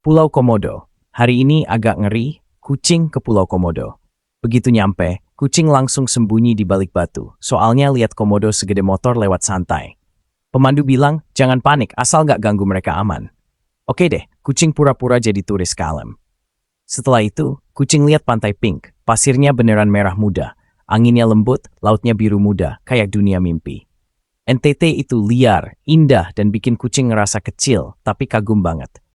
Pulau Komodo. Hari ini agak ngeri, kucing ke Pulau Komodo. Begitu nyampe, kucing langsung sembunyi di balik batu, soalnya lihat komodo segede motor lewat santai. Pemandu bilang, jangan panik asal nggak ganggu mereka aman. Oke deh, kucing pura-pura jadi turis kalem. Setelah itu, kucing lihat pantai pink, pasirnya beneran merah muda. Anginnya lembut, lautnya biru muda, kayak dunia mimpi. NTT itu liar, indah, dan bikin kucing ngerasa kecil, tapi kagum banget.